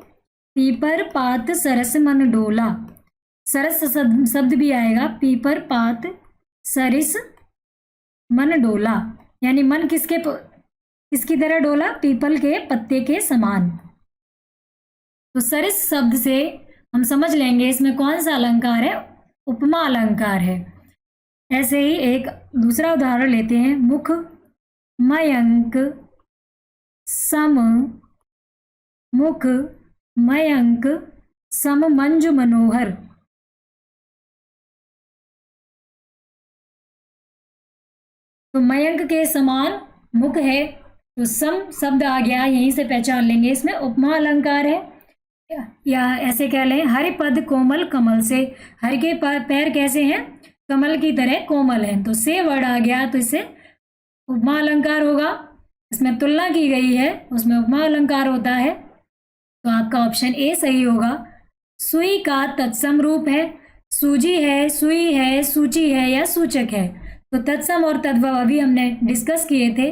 [SPEAKER 1] पीपर पात सरस मन डोला, सरस शब्द भी आएगा, पीपर पात सरिस मन डोला, यानी मन किसकी तरह डोला? पीपल के पत्ते के समान। तो सरिस शब्द से हम समझ लेंगे इसमें कौन सा अलंकार है? उपमा अलंकार है। ऐसे ही एक दूसरा उदाहरण लेते हैं, मुख मयंक सम, मुख मयंक सम मंजु मनोहर। तो मयंक के समान मुख है, तो सम शब्द आ गया, यहीं से पहचान लेंगे इसमें उपमा अलंकार है। या ऐसे कह लें, हरिपद कोमल कमल से, हरि के पैर कैसे हैं? कमल की तरह कोमल हैं, तो से वर्ड आ गया, तो इससे उपमा अलंकार होगा। इसमें तुलना की गई है, उसमें उपमा अलंकार होता है। तो आपका ऑप्शन ए सही होगा। सुई का तत्सम रूप है, सूजी है, सुई है, सूची है, या सूचक है? तो तत्सम और तद्भव अभी हमने डिस्कस किए थे।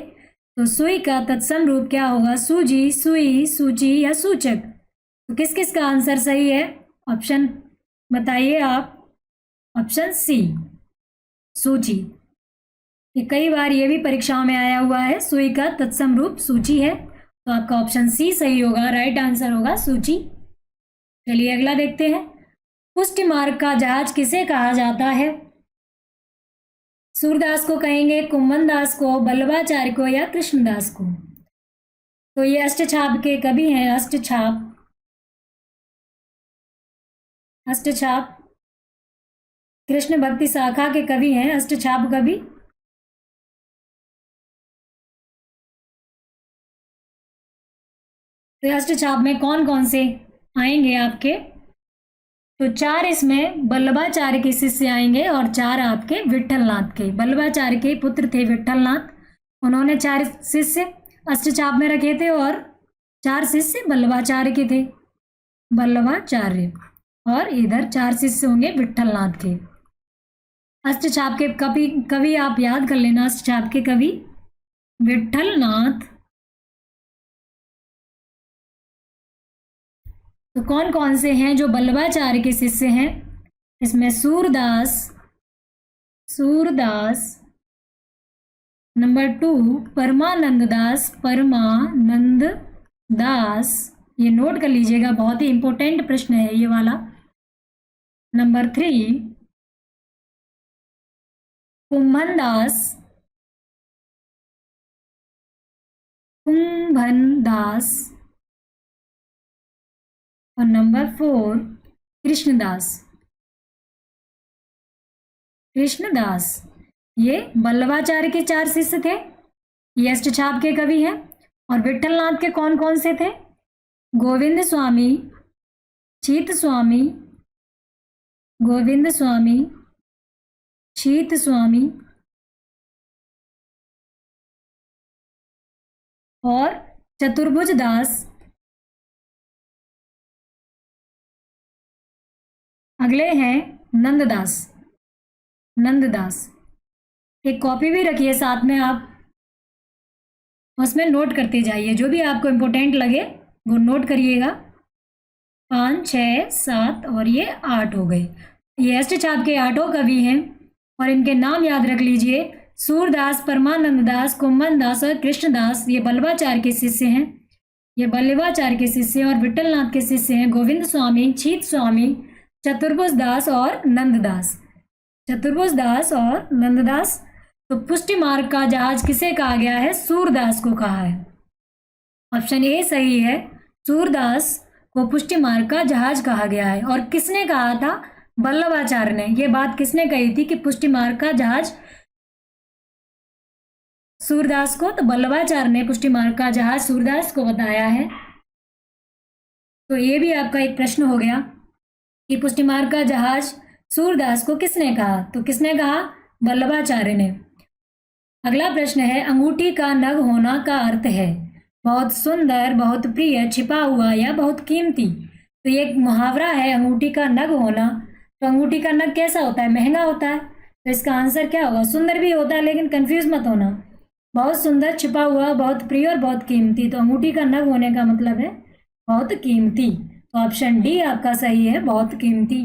[SPEAKER 1] तो सुई का तत्सम रूप क्या होगा? सूजी, सुई, सूची, या सूचक? तो किस किस का आंसर सही है? ऑप्शन बताइए आप। ऑप्शन सी, सूची। ये कई बार ये भी परीक्षाओं में आया हुआ है, सुई का तत्सम रूप सूची है। तो आपका ऑप्शन सी सही होगा, राइट आंसर होगा सूची। चलिए अगला देखते हैं, पुष्टि मार्ग का जहाज किसे कहा जाता है? सूरदास को कहेंगे, कुंभन दास को, बल्लभाचार्य को, या कृष्णदास को? तो ये अष्टछाप के कवि हैं, अष्टछाप कृष्ण भक्ति शाखा के कवि हैं अष्टछाप कवि। तो अष्टछाप में कौन कौन से आएंगे आपके? तो 4 इसमें बल्लभाचार्य के शिष्य आएंगे और 4 आपके विट्ठलनाथ के। बल्लभाचार्य के पुत्र थे विट्ठलनाथ, उन्होंने 4 शिष्य अष्टछाप में रखे थे और 4 शिष्य बल्लभाचार्य के थे, बल्लभाचार्य। और इधर 4 शिष्य होंगे विट्ठलनाथ के। अष्टछाप के कवि आप याद कर लेना, अष्टछाप के कवि विट्ठलनाथ। तो कौन कौन से हैं जो बल्लभाचार्य के शिष्य हैं? इसमें सूरदास, नंबर 2 परमानंद दास, ये नोट कर लीजिएगा, बहुत ही इंपॉर्टेंट प्रश्न है ये वाला। नंबर 3 कुंभनदास, कुंभनदास। और नंबर 4 कृष्णदास, कृष्णदास। ये वल्लभाचार्य के 4 शिष्य थे, ये अष्टछाप के कवि हैं। और विठलनाथ के कौन कौन से थे? गोविंद स्वामी, चीत स्वामी, गोविंद स्वामी, चीत स्वामी और चतुर्भुज दास। अगले हैं नंददास, नंददास। एक कॉपी भी रखिए साथ में, आप उसमें नोट करते जाइए, जो भी आपको इम्पोर्टेंट लगे वो नोट करिएगा। 5, 6, 7 और ये 8 हो गए। ये अष्टछाप के 8 कवि हैं और इनके नाम याद रख लीजिए। सूरदास, परमानंद दास, कुंभन दास और कृष्णदास ये वल्लभाचार्य के शिष्य हैं। ये वल्लभाचार्य के शिष्य और विठलनाथ के शिष्य हैं गोविंद स्वामी, छीत स्वामी, चतुर्भुज दास और नंददास। चतुर्भुज दास और नंददास। तो पुष्टि मार्ग का जहाज किसे कहा गया है? सूरदास को कहा है। ऑप्शन ए सही है, सूरदास को पुष्टि मार्ग का जहाज कहा गया है। और किसने कहा था? वल्लभाचार्य ने। यह बात किसने कही थी कि पुष्टि मार्ग का जहाज सूरदास को? तो वल्लभाचार्य ने पुष्टि मार्ग का जहाज सूरदास को बताया है। तो ये भी आपका एक प्रश्न हो गया कि पुष्टि मार्ग का जहाज सूरदास को किसने कहा? तो किसने कहा? वल्लभाचार्य ने। अगला प्रश्न है, अंगूठी का नग होना का अर्थ है बहुत सुंदर, बहुत प्रिय, छिपा हुआ या बहुत कीमती। तो ये एक मुहावरा है, अंगूठी का नग होना। तो अंगूठी का नग कैसा होता है? महंगा होता है। तो इसका आंसर क्या होगा? सुंदर भी होता है, लेकिन कंफ्यूज मत होना। बहुत सुंदर, छिपा हुआ, बहुत प्रिय और बहुत कीमती। तो अंगूठी का नग होने का मतलब है बहुत कीमती। तो ऑप्शन डी आपका सही है, बहुत कीमती।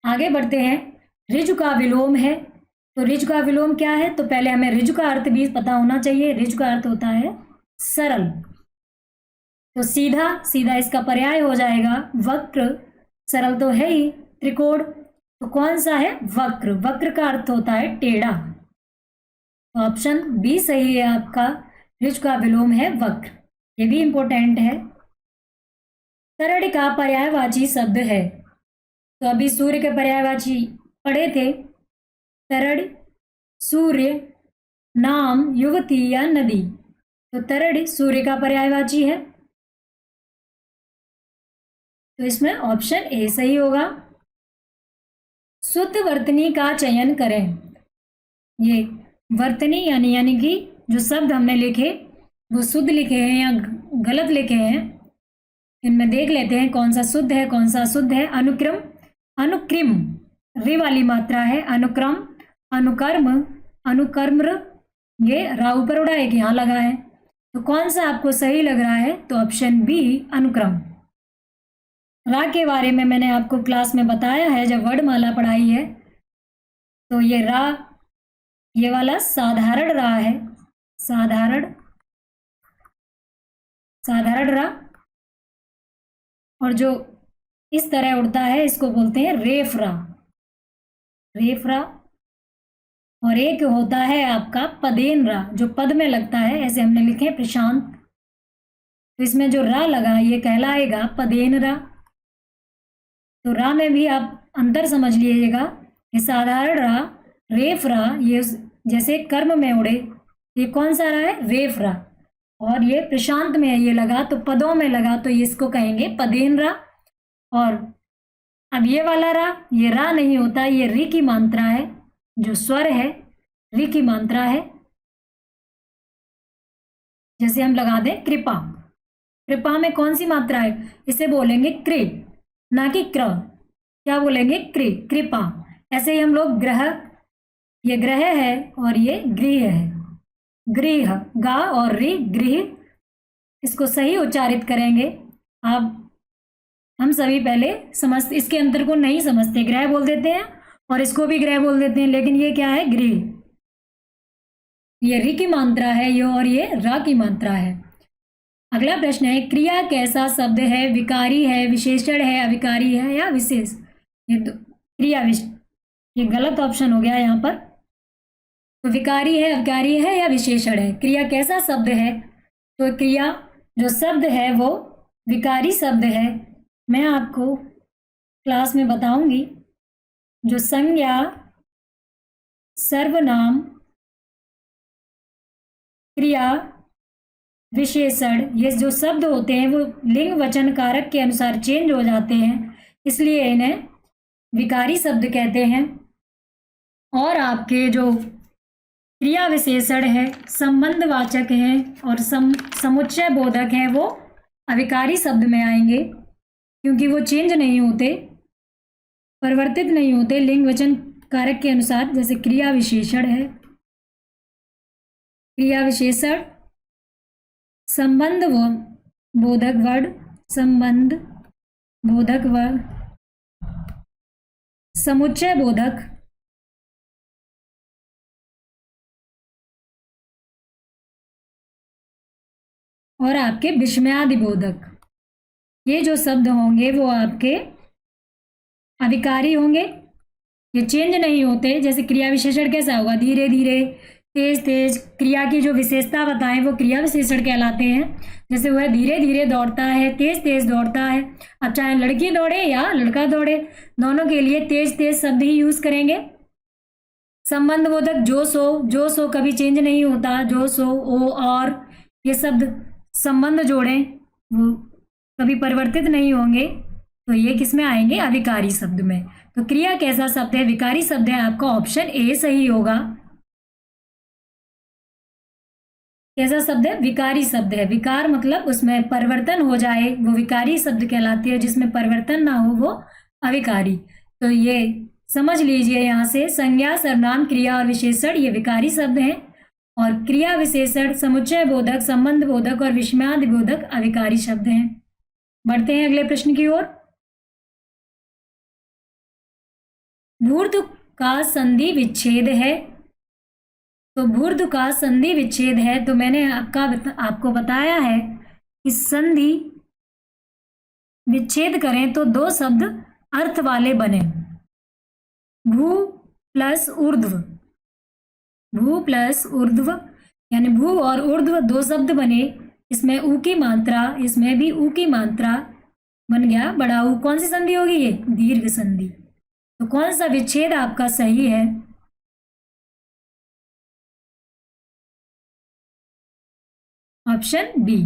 [SPEAKER 1] आगे बढ़ते हैं, ऋजु का विलोम है। तो ऋजु का विलोम क्या है? तो पहले हमें ऋजु का अर्थ भी पता होना चाहिए। ऋजु का अर्थ होता है सरल। तो सीधा, सीधा इसका पर्याय हो जाएगा वक्र। सरल तो है ही, त्रिकोण। तो कौन सा है? वक्र। वक्र का अर्थ होता है टेढ़ा। तो ऑप्शन बी सही है आपका, ऋजु का विलोम है वक्र। ये भी इंपॉर्टेंट है। तरड़ का पर्यायवाची शब्द है। तो अभी सूर्य के पर्यायवाची पढ़े थे। तरड़, सूर्य, नाम, युवती या नदी। तो तरड़ सूर्य का पर्यायवाची है। तो इसमें ऑप्शन ए सही होगा। शुद्ध वर्तनी का चयन करें। ये वर्तनी यानी कि जो शब्द हमने लिखे वो शुद्ध लिखे हैं या गलत लिखे हैं, इनमें देख लेते हैं कौन सा शुद्ध है कौन सा अशुद्ध है। अनुक्रम, अनुक्रिम, रे वाली मात्रा है। अनुक्रम, अनुकर्म, अनुकर्म्र, ये रा ऊपर उड़ा एक यहाँ लगा है। तो कौन सा आपको सही लग रहा है? तो ऑप्शन बी, अनुक्रम। रा के बारे में मैंने आपको क्लास में बताया है जब वर्णमाला पढ़ाई है। तो ये रा, ये वाला साधारण रा है, साधारण, साधारण रा। और जो इस तरह उड़ता है इसको बोलते हैं रेफरा, रेफरा। और एक होता है आपका पदेन रा, जो पद में लगता है, ऐसे हमने लिखे प्रशांत। तो इसमें जो रा लगा ये कहलाएगा पदेन रा। तो रा में भी आप अंतर समझ लीजिएगा। ये साधारण रा, रेफ रा, ये जैसे कर्म में उड़े, ये कौन सा रा है? रेफ रा। और ये प्रशांत में ये लगा तो पदों में लगा तो इसको कहेंगे पदेन रा। और अब ये वाला रा, ये रा नहीं होता, ये री की मात्रा है, जो स्वर है री की मात्रा है। जैसे हम लगा दें कृपा, कृपा में कौन सी मात्रा है? इसे बोलेंगे कृ, ना कि क्र। क्या बोलेंगे? कृ, कृपा। ऐसे ही हम लोग ग्रह, ये ग्रह है और ये गृह है, गृह, गा और री, गृह। इसको सही उच्चारित करेंगे आप। हम सभी पहले समझते, इसके अंतर को नहीं समझते, ग्रह बोल देते हैं और इसको भी ग्रह बोल देते हैं, लेकिन ये क्या है? गृह। ये री की मात्रा है ये, और ये रा की मात्रा है। अगला प्रश्न है, क्रिया कैसा शब्द है? विकारी है, विशेषण है, अविकारी है या विशेष? ये गलत ऑप्शन हो गया यहाँ पर। तो विकारी है, अविकारी है या विशेषण है? क्रिया कैसा शब्द है? तो क्रिया जो शब्द है वो विकारी शब्द है। मैं आपको क्लास में बताऊंगी। जो संज्ञा, सर्वनाम, क्रिया, विशेषण, ये जो शब्द होते हैं वो लिंग वचन कारक के अनुसार चेंज हो जाते हैं, इसलिए इन्हें विकारी शब्द कहते हैं। और आपके जो क्रिया विशेषण है, संबंधवाचक हैं और समुच्चय बोधक हैं, वो अविकारी शब्द में आएंगे क्योंकि वो चेंज नहीं होते, परिवर्तित नहीं होते लिंग वचन कारक के अनुसार। जैसे क्रिया विशेषण है, क्रिया विशेषण, संबंध बोधक वर्ड, संबंध बोधक वर्ड, समुच्चय बोधक, और आपके विस्मयादि बोधक। ये जो शब्द होंगे वो आपके अविकारी होंगे, ये चेंज नहीं होते। जैसे क्रिया विशेषण कैसा होगा? धीरे धीरे, तेज तेज। क्रिया की जो विशेषता बताएं वो क्रिया विशेषण कहलाते हैं। जैसे वह धीरे धीरे दौड़ता है, तेज तेज दौड़ता है। अब चाहे लड़की दौड़े या लड़का दौड़े, दोनों के लिए तेज तेज शब्द ही यूज करेंगे। संबंध बोधक जो सो कभी चेंज नहीं होता, जो सो, ओ, और, ये शब्द संबंध जोड़ें वो कभी परिवर्तित नहीं होंगे, तो ये किस में आएंगे? अविकारी शब्द में। तो क्रिया कैसा शब्द है? विकारी शब्द है। आपका ऑप्शन ए सही होगा। कैसा शब्द है? विकारी शब्द है। विकार मतलब उसमें परिवर्तन हो जाए, वो विकारी शब्द कहलाती है। जिसमें परिवर्तन ना हो वो अविकारी। तो ये समझ लीजिए यहाँ से, संज्ञा, सर्वनाम, क्रिया और विशेषण ये विकारी शब्द हैं, और क्रिया विशेषण, समुच्चय बोधक, संबंध बोधक और विस्मयादि बोधक अविकारी शब्द हैं। बढ़ते हैं अगले प्रश्न की ओर। भूर्ध का संधि विच्छेद है। तो भूर्ध का संधि विच्छेद है, तो मैंने आपको बताया है कि संधि विच्छेद करें तो दो शब्द अर्थ वाले बने। भू प्लस ऊर्ध्व, भू प्लस ऊर्ध्व, यानी भू और ऊर्ध्व दो शब्द बने। इसमें ऊ की मात्रा, इसमें भी ऊ की मात्रा बन गया बड़ा ऊ। कौन सी संधि होगी? ये दीर्घ संधि। तो कौन सा विच्छेद आपका सही है? ऑप्शन बी,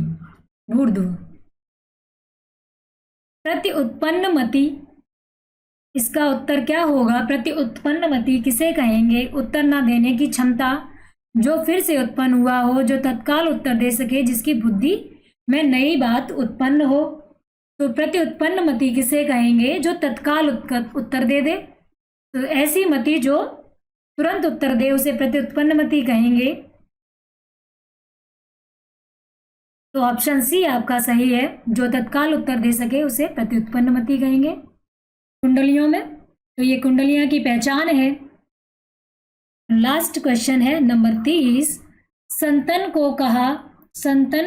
[SPEAKER 1] भूर्ध्व। प्रति उत्पन्नमति, इसका उत्तर क्या होगा? प्रति उत्पन्नमति किसे कहेंगे? उत्तर ना देने की क्षमता, जो फिर से उत्पन्न हुआ हो, जो तत्काल उत्तर दे सके, जिसकी बुद्धि में नई बात उत्पन्न हो। तो प्रति उत्पन्नमति किसे कहेंगे? जो तत्काल उत्तर दे दे। तो ऐसी मति जो तुरंत उत्तर दे उसे प्रति उत्पन्नमति कहेंगे। तो ऑप्शन सी आपका सही है, जो तत्काल उत्तर दे सके उसे प्रत्युत्पन्नमति कहेंगे। कुंडलियों में तो ये कुंडलियां की पहचान है। लास्ट क्वेश्चन है नंबर 30। संतन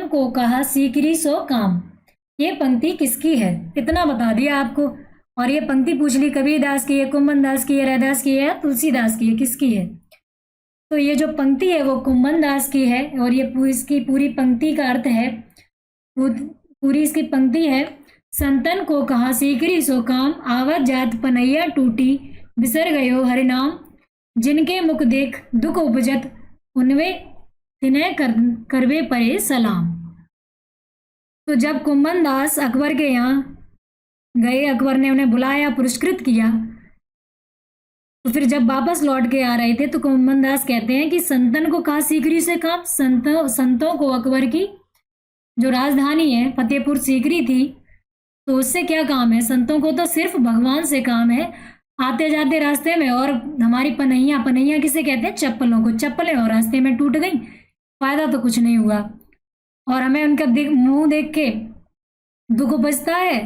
[SPEAKER 1] को कहा सीकरी सो काम। ये पंक्ति किसकी है? इतना बता दिया आपको। और ये पंक्ति पूछ ली कबीरदास की है, कुम्भन दास की है, रैदास की है, तुलसीदास की है, किसकी है? तो ये जो पंक्ति है वो कुम्भन दास की है। और ये इसकी पूरी पंक्ति का अर्थ है, पूरी इसकी पंक्ति है, संतन को कहा सीकरी सो काम, आवत जात पनैया टूटी, बिसर गयो हरिनाम, जिनके मुख देख दुख उपजत, उनवे तिन्हें करवे परे सलाम। तो जब कुम्भन दास अकबर के यहाँ गए, अकबर ने उन्हें बुलाया, पुरस्कृत किया, तो फिर जब वापस लौट के आ रहे थे तो कुम्भन दास कहते हैं कि संतन को कहा सीकरी से काम। संतों को, अकबर की जो राजधानी है फतेहपुर सीकरी थी, तो उससे क्या काम है? संतों को तो सिर्फ भगवान से काम है। आते जाते रास्ते में, और हमारी पनैया किसे कहते हैं? चप्पलों को। चप्पलें और रास्ते में टूट गई, फायदा तो कुछ नहीं हुआ, और हमें उनका मुंह देख के दुख उपजता है,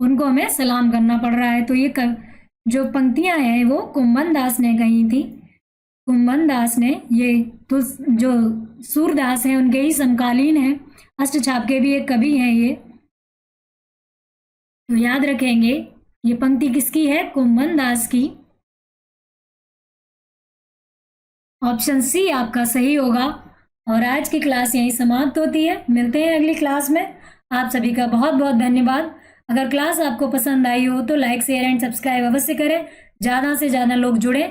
[SPEAKER 1] उनको हमें सलाम करना पड़ रहा है। तो ये जो पंक्तियां हैं वो कुम्भन दास ने कही थी। कुम्भन दास ने, ये तो जो सूरदास हैं उनके ही समकालीन हैं, अष्टछाप के भी एक कवि हैं ये। तो याद रखेंगे ये पंक्ति किसकी है? कुंभन दास की। ऑप्शन सी आपका सही होगा। और आज की क्लास यहीं समाप्त होती है। मिलते हैं अगली क्लास में। आप सभी का बहुत बहुत धन्यवाद। अगर क्लास आपको पसंद आई हो तो लाइक शेयर एंड सब्सक्राइब अवश्य करें। ज़्यादा से ज़्यादा लोग जुड़े।